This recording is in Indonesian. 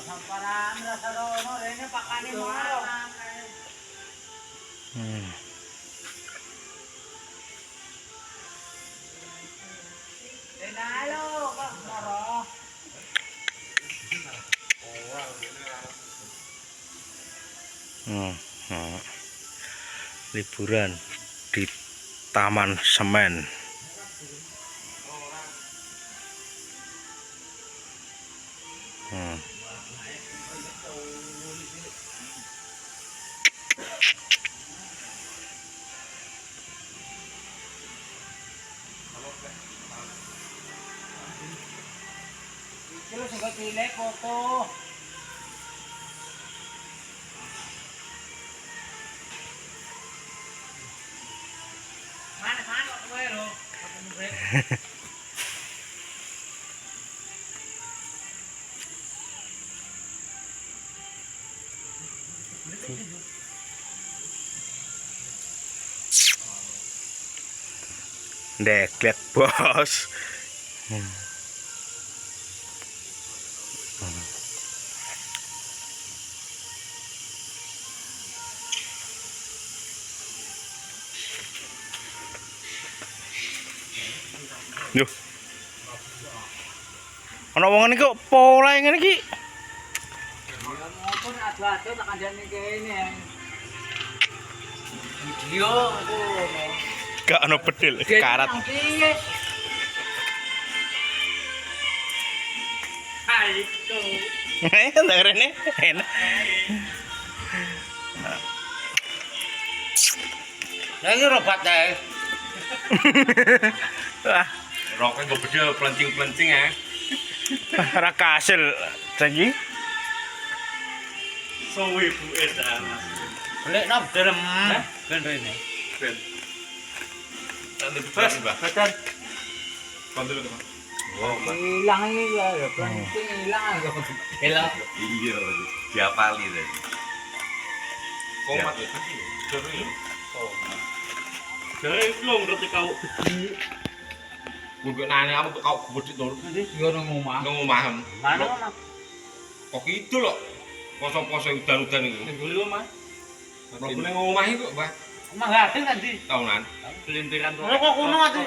Samparan rasa rono rene pakane maro. Denalo kok maro. Liburan di Taman Semen. Iki lho sing cilik foto. Mana kok kowe lho. Deklet bos. Duh. Ana wong ngene kok pola ngene iki. Ya motor adu-adu tak kandhane kene. Video ngono. Gak ana bedil, karat. Aiko. Dengerene enak. Ya iki robat ae. Wah, Rokok gue bedil pelencing-pelencing ya. ora kasil janji. Suwi buet ah. Golek nang derem. Ben rene. Ben. Tanda bebas, Mbak. Betul. Pandul itu, Pak. Oh, Hilang iki ya, penting hilang kok. Hilang. iya, diapali tadi. Komat ya. Dari lu? Komat. Dari lu ngerti kau. Gue nanya kamu tuh kau kebudit dulu. Yo nang omah. Nang omah. Mana omah? Kok gitu loh. Poso-poso udan-udan itu. Ning dulu omah. Kalau boleh ngomah itu, Pak. Omah gading tadi. Tahunan. Kelintiran kok. Kok kuno atuh.